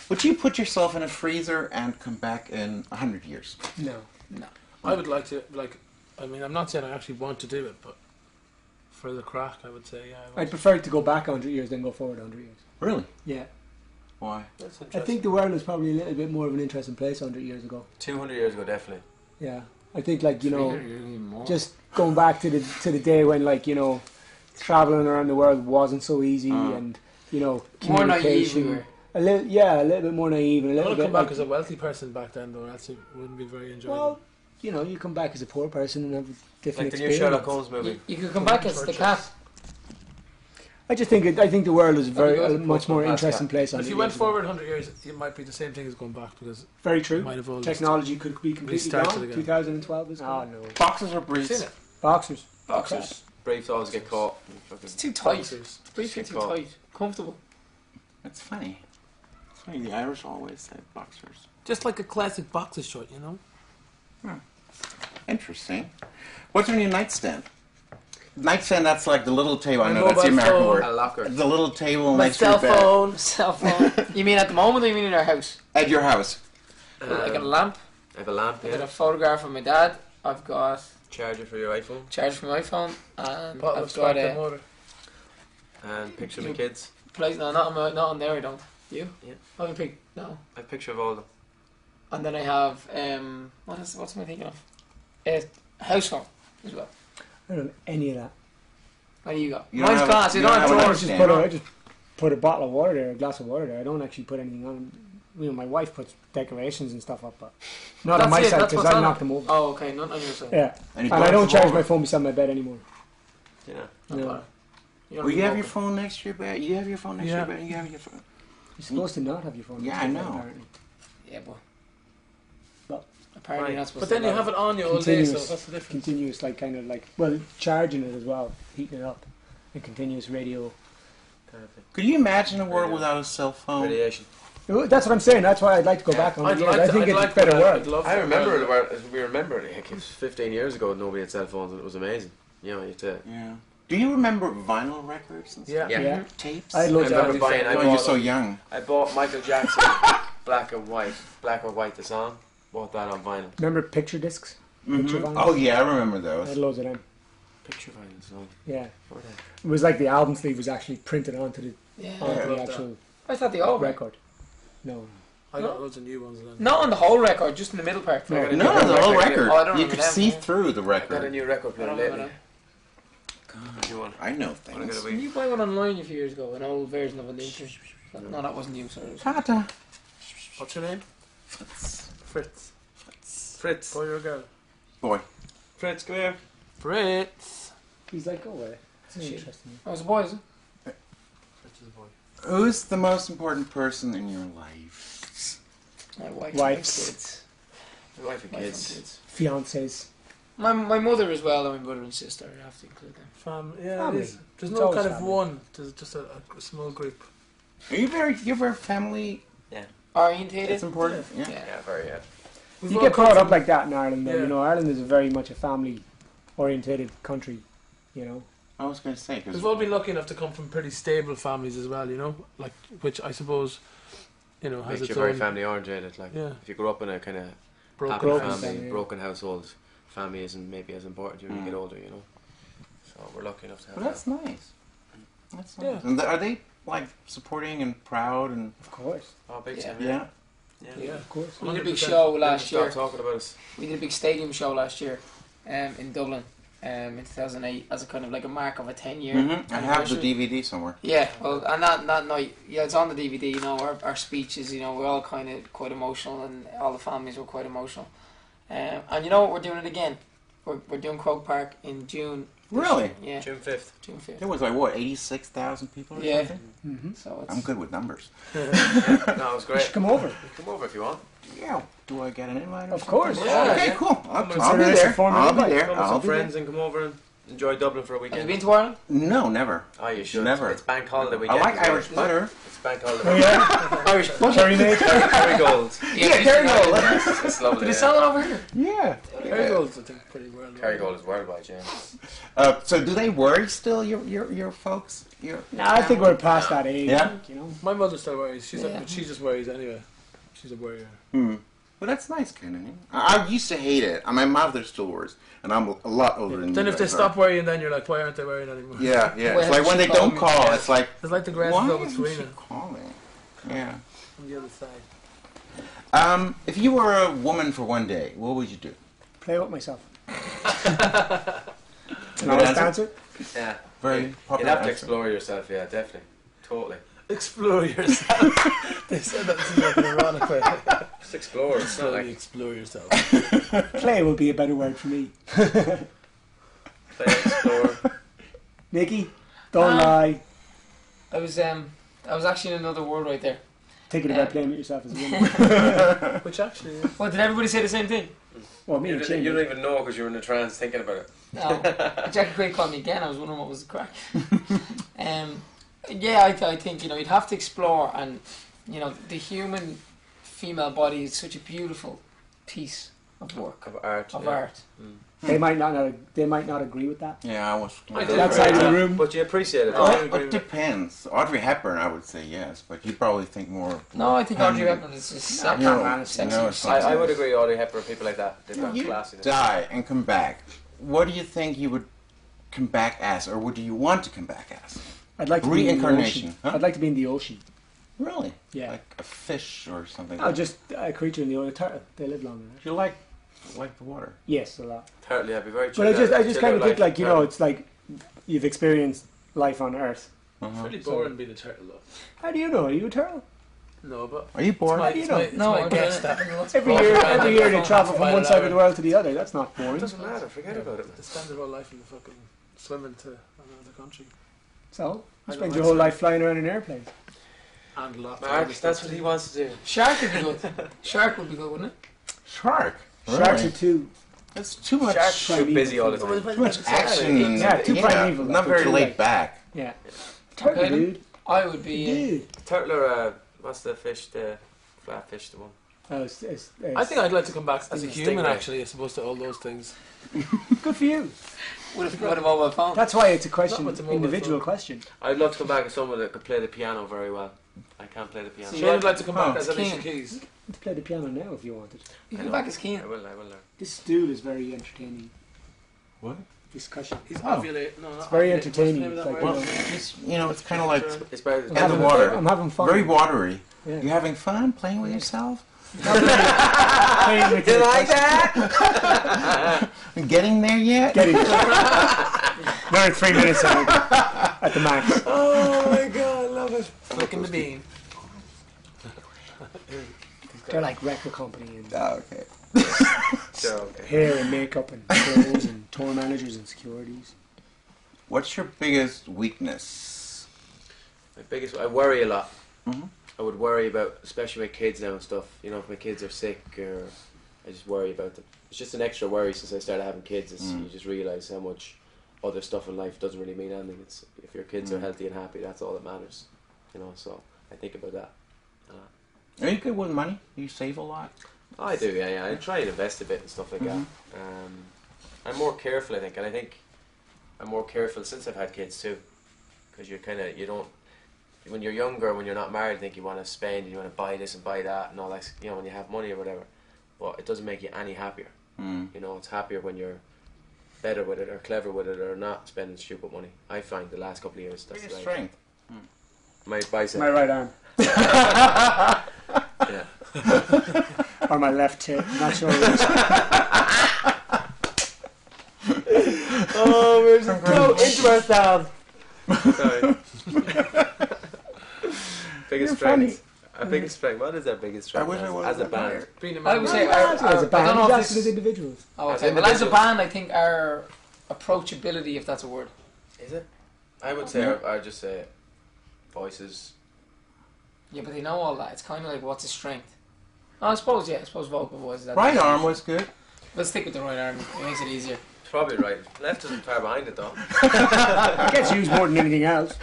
Would you put yourself in a freezer and come back in 100 years? No. I would like to, I mean, I'm not saying I actually want to do it, but for the crack, I would say, yeah. I'd prefer to go back 100 years than go forward 100 years. Really? Yeah. Why? That's I interesting. think the world was probably a little bit more of an interesting place 100 years ago. 200 years ago, definitely. Yeah. I think, like, you know, 300 years, even more. just going back to the day when, like, you know, traveling around the world wasn't so easy and, you know, More naive we communication. were. A little bit more naive and a I little want to bit come back like, as a wealthy person back then, though. That wouldn't be very enjoyable. well, you know, you come back as a poor person and have a different Like the new experience. Sherlock Holmes movie. You could come back as the cat. I just think I think the world is Well, a much more interesting place. If 100 you went years ago. forward 100 years, it might be the same thing as going back, because Very it true. might have all Technology could be completely restarted gone. again. 2012 is Oh gone. no. Boxers or seen briefs? it. Boxers. Boxers. Briefs always get caught. It's too tight. Boxers. Briefly too tight. Comfortable. That's funny. It's funny. The Irish always say boxers. Just like a classic boxer short, you know? Interesting. What's on your nightstand? Nightstand, that's like the little table. I My know that's the mobile American phone. word. A locker. The little table My next to your cell bed. phone. Cell phone. You mean at the moment or you mean in our house? At your house. I got a lamp. I have a lamp, I got yeah. a photograph of my dad. I've got Charger for your iPhone. charge for my iPhone. And Bottle of I've got sparkling a water. And picture of my kids. place. No, not on there. I don't. You? Yeah. I have a pic. No. I have a picture of all of them. And then I have what's am I thinking of? A house phone as well. I don't know any of that. What do you got? You don't Mine's have- glass. you You don't don't have have an drawers. understand. I just put a bottle of water there, a glass of water there. I don't actually put anything on. You know, my wife puts decorations and stuff up, but not on That's my it, side that's because what's I on knocked it. them over. Oh, okay. Not on your side. Yeah, And, and I don't charge my phone beside my bed anymore. You know. Not No. bad. You don't Will you need have your walking. phone next to your bed? You have your phone next to Yeah. your bed? You have your phone. You're supposed to not have your phone. Yeah, next to I your bed, know. apparently. Yeah, but Well, apparently right. you're not supposed But then to. you have it on you all day, so Continuous. what's the difference? Continuous, like kind of like charging it as well, heating it up, and continuous radio. Kind of thing. Could you imagine a world Radio. without a cell phone? Radiation. That's what I'm saying. That's why I'd like to go Yeah. back on I'd the like years. I to- think I'd it's like a better to- world. I'd love I to- remember it. We remember it. Like, it was 15 years ago. Nobody had cell phones, and it was amazing. You know, you had to. Yeah. Do you remember vinyl records and stuff? Yeah. Yeah. Yeah, Tapes? I had I loads of remember buying. Oh, you're so young. I bought Michael Jackson, Black or White, the song. Bought that on vinyl. Remember picture discs? Picture Mhm. vinyls? Oh, yeah, I remember I had those. loads of them. Picture vinyl song. Yeah, What the- it was like the album sleeve was actually printed onto the Yeah. onto Yeah. the Love that. actual I thought they all were. record. No, I got loads of new ones then. Not on the whole record, just in the middle part. No. I got a No, new the whole record. record. Oh, I don't You remember could them, see yeah. through the I got a record. new record I player don't lately. remember New one. I know What I things. gotta them. be. You buy one online a few years ago, an old version of it. No, that wasn't you, sorry. Tata. What's your name? Fritz. Fritz. Fritz. Boy or girl? Boy. Fritz, come here. Fritz. he's like, go away. It's Shit. interesting. I was a boy, is it? Fritz is a boy. Who's the most important person in your life? My wife. Wives. And kids. My wife and Wife and kids. kids. Fiancés. My mother as well, and my brother and sister. I have to include them. Yeah, Family. it is. There's It's no always kind of family. one. There's just a small group. Are you very family? Orientated. It's important. Yeah. Yeah. Yeah, very. Yeah. We've You all get come brought up from- like that in Ireland, though. Yeah. You know, Ireland is very much a family-orientated country. You know, I was going to say because We've all been lucky enough to come from pretty stable families as well, you know, like which I suppose, you know, has Makes you its very own family oriented. Like, Yeah. if you grew up in a kind of broken happy broken house. family, family, yeah. broken household, family isn't maybe as important when you get Mm. older, you know. So we're lucky enough to have Well, that's nice. That's nice. Yeah. And are they like supporting and proud and of course, that. Oh, big Yeah. time. yeah? Yeah. of course. We did a big 100%. show Stop last year. talking about us. We did a big stadium show last year, in Dublin, in 2008, as a kind of like a mark of a 10-year. I have the anniversary. DVD somewhere. Yeah, well, and that night, yeah, it's on the DVD. You know, our speeches. You know, we're all kind of quite emotional, and all the families were quite emotional. And you know what? We're doing it again. We're doing Croke Park in June. this Really? year. Yeah, June 5th. June 5th. There was like what 86,000 people or Yeah. something. Mm-hmm. So it's I'm good with numbers. No, it was You great. should come over. You come over if you want. Yeah. Do I get an invite? Or Of something? course. Yeah. Okay, cool. I'll be Consider it a there. form of I'll be invite. there. Come with I'll some be there. friends and come over and enjoy Dublin for a Have you weekend. been to Ireland? No, never. Oh, you should. Never. It's bank holiday I weekend. like as well. Irish butter. It's bank holiday. Oh yeah, Irish budget. Cherry Nate. Kerrygold. Yeah, Kerrygold. Yes, it's lovely. Do they yeah. sell it over here? Yeah. Kerrygold's, I think, pretty worldwide. Kerrygold is worldwide, James. So do they worry still, your folks? No, I think we're past that age. Yeah. Like, you know. My mother still worries. Yeah. But she just worries anyway. She's a worrier. Hmm. Well, that's nice, kind of. I used to hate it. My mother still worries, and I'm a lot older than you. Then if they guys are. stop worrying, then you're like, why aren't they worrying anymore? Yeah, yeah. Why It's like hasn't when she they don't called me? call, Yeah. it's like, It's like the grass is why over isn't she Serena calling? Yeah. on the other side. If you were a woman for one day, what would you do? Play with myself. Good Honest answer? answer. Yeah. Very You'd popular have to answer. explore yourself, yeah, definitely. Totally. Explore yourself. They said that in like an ironic way. Just explore. It's not Slowly like explore yourself. Play would be a better word for me. play, explore. Nikki, don't lie. I was actually in another world right there. Thinking about playing with yourself as a woman. Which actually is. Well, did everybody say the same thing? Well, me You and don't, Shane. you don't even know because you're in a trance thinking about it. No. Jackie Quaid called me again. I was wondering what was the crack. Yeah, I think, you'd have to explore, and, the human female body is such a beautiful piece of work, Of art. of yeah. art. They might not agree with that. Yeah, I was. I That did side agree of the with room. But you appreciate it. Oh, I it agree with it. depends. Audrey Hepburn, I would say yes, but you probably think more. No, I think Audrey Hepburn is just I sexy. can't manage sexy. No, it's I would agree, Audrey Hepburn, people like that. They've got You classy. die and come back. What do you think you would come back as, or what do you want to come back as? I'd like to be in the Reincarnation, ocean. huh? I'd like to be in the ocean. Really? Yeah. Like a fish or something. Oh, just a creature in the ocean. A turtle. They live longer. You like the water. Yes, a lot. Turtle, yeah, be very But I just chill kind out of think life. like, it's like you've experienced life on Earth. Uh-huh. Pretty boring being a turtle though. How do you know? Are you a turtle? No, but Are you bored? my, do you it's know? my, it's No, my I guess don't. that Every year they travel from one side of the world to the other. That's not It boring. doesn't matter, forget about it. The standard of life in the fucking swimming to another country. So, I you don't spend your like whole it. life flying around in airplanes. And lots of Mark, other that's stuff. what he wants to do. Shark would be good. Shark would be good, wouldn't it? Shark. Sharks Really? are too. That's too much. Sharks are too busy all the Oh, time. Too much action. And, Yeah, too primeval. Not very Too laid like- back. Yeah. Turtle, Okay, then. dude. I would be. Dude. Turtle or, what's the fish, the flatfish, the one? Oh, I think I'd like to come back as a a human stingray. actually, as opposed to all those things. good for you. With a mobile phone. That's why it's a Not question, with the mobile individual phone. question. I'd love to come back as someone that could play the piano very well. I can't play the piano. See, Shane would like to come back Oh. as Alicia Keen. Keys. You can play the piano now if you wanted. You can back as keen. I will learn. This stool is very entertaining. What? Discussion. He's Oh. ovulate. No, not very ovulate. entertaining. What's the name of It's that like, word? Well, it's kind of like It's better. I'm And the having- water. I'm having fun. very watery. Yeah. You having fun playing with yourself? Playing with your that? Getting there yet? Getting Another 3 minutes at the max. Oh my god, I love it. Flicking the bean. They're like record company and Oh, okay. So, okay. hair and makeup and clothes and tour managers and securities. What's your biggest weakness? My biggest, I worry a lot. Mhm. I would worry about, especially my kids now and stuff. You know, if my kids are sick, or I just worry about them. It's just an extra worry since I started having kids. Is you just realise how much other stuff in life doesn't really mean anything. It's if your kids are healthy and happy, that's all that matters. You know, so I think about that. Are you good with money? You save a lot? I do, yeah. I try and invest a bit and stuff like that. I'm more careful, I think, and I think I'm more careful since I've had kids too, because you don't. When you're younger, when you're not married, I think you want to spend and you want to buy this and buy that and all that. You know, when you have money or whatever, but it doesn't make you any happier. Mm. You know, it's happier when you're better with it or clever with it or not spending stupid money. I find the last couple of years that's Biggest right. strength. My bicep. My right arm. Yeah. Or my left hip. Not sure which. Oh, we're just so into ourselves. Sorry. Biggest You're funny. strength. Our biggest strength. What is our biggest strength wish I was as a that band? higher. Being a I man. would say As a I don't band, know you if ask as this. individuals. Oh, As okay. Well, as a individuals. band, I think our approachability, if that's a word. Is it? I would say I'd just say voices. Yeah, but they know all that. It's kind of like what's a strength. Oh, I suppose vocal voice. Is that Right arm was good. Let's stick with the right arm. It makes it easier. Probably right. Left isn't far behind it though. It gets used more than anything else.